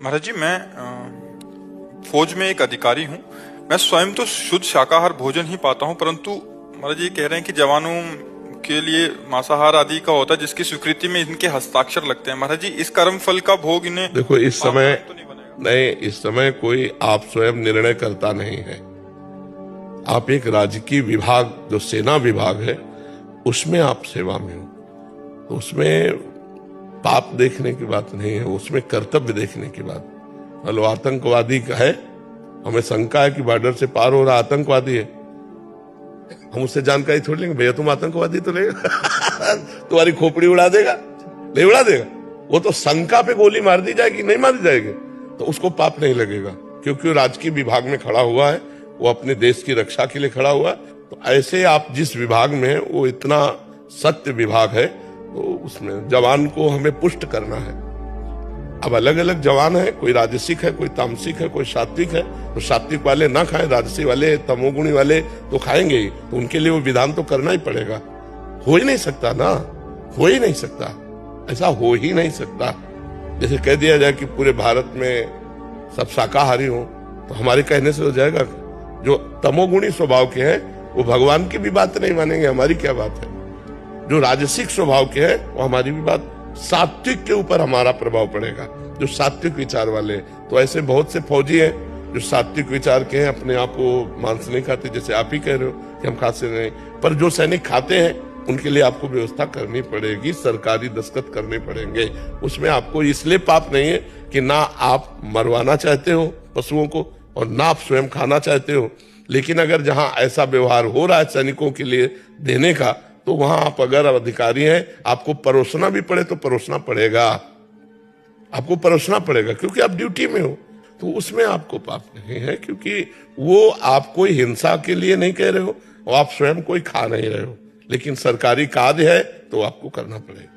महाराज जी, मैं फौज में एक अधिकारी हूँ। मैं स्वयं तो शुद्ध शाकाहार भोजन ही पाता हूँ, परंतु महाराज जी कह रहे हैं कि जवानों के लिए मांसाहार आदि का होता है, जिसकी स्वीकृति में इनके हस्ताक्षर लगते हैं। महाराज जी, इस कर्म फल का भोग इन्हें देखो, इस समय तो नहीं बनेगा? नहीं, इस समय कोई आप स्वयं निर्णय करता नहीं है। आप एक राजकीय विभाग, जो सेना विभाग है, उसमें आप सेवा में हो, तो उसमें पाप देखने की बात नहीं है, उसमें कर्तव्य देखने की बात। मतलब आतंकवादी का है, हमें शंका है कि बॉर्डर से पार हो रहा आतंकवादी है, हम उससे जानकारी थोड़ी लेंगे, भैया तुम आतंकवादी तो नहीं तुम्हारी खोपड़ी उड़ा देगा? नहीं उड़ा देगा। वो तो शंका पे गोली मार दी जाएगी, नहीं मारी जाएगी, तो उसको पाप नहीं लगेगा, क्योंकि वो राजकीय विभाग में खड़ा हुआ है, वो अपने देश की रक्षा के लिए खड़ा हुआ है। तो ऐसे आप जिस विभाग में है, वो इतना सत्य विभाग है, तो उसमें जवान को हमें पुष्ट करना है। अब अलग अलग जवान है, कोई राजसिक है, कोई तामसिक है, कोई सात्विक है। तो सात्विक वाले ना खाएं, राजसी वाले, तमोगुणी वाले तो खाएंगे ही, तो उनके लिए वो विधान तो करना ही पड़ेगा। हो ही नहीं सकता ना, हो ही नहीं सकता, ऐसा हो ही नहीं सकता। जैसे कह दिया जाए कि पूरे भारत में सब शाकाहारी हो, तो हमारे कहने से हो जाएगा? जो तमोगुणी स्वभाव के हैं वो भगवान की भी बात नहीं मानेंगे, हमारी क्या बात है। जो राजसिक स्वभाव के हैं वो हमारी भी बात, सात्विक के ऊपर हमारा प्रभाव पड़ेगा, जो सात्विक विचार वाले। तो ऐसे बहुत से फौजी हैं जो सात्विक विचार के हैं, अपने आप को मांस नहीं खाते, जैसे आप ही कह रहे हो कि हम खाते नहीं, पर जो सैनिक खाते हैं उनके लिए आपको व्यवस्था करनी पड़ेगी, सरकारी दस्तखत करने पड़ेंगे। उसमें आपको इसलिए पाप नहीं है कि ना आप मरवाना चाहते हो पशुओं को और ना आप स्वयं खाना चाहते हो, लेकिन अगर जहां ऐसा व्यवहार हो रहा है सैनिकों के लिए देने का, तो वहां आप अगर अधिकारी हैं, आपको परोसना भी पड़े तो परोसना पड़ेगा, आपको परोसना पड़ेगा, क्योंकि आप ड्यूटी में हो। तो उसमें आपको पाप नहीं है, क्योंकि वो आप कोई हिंसा के लिए नहीं कह रहे हो और आप स्वयं कोई खा नहीं रहे हो, लेकिन सरकारी कार्य है तो आपको करना पड़ेगा।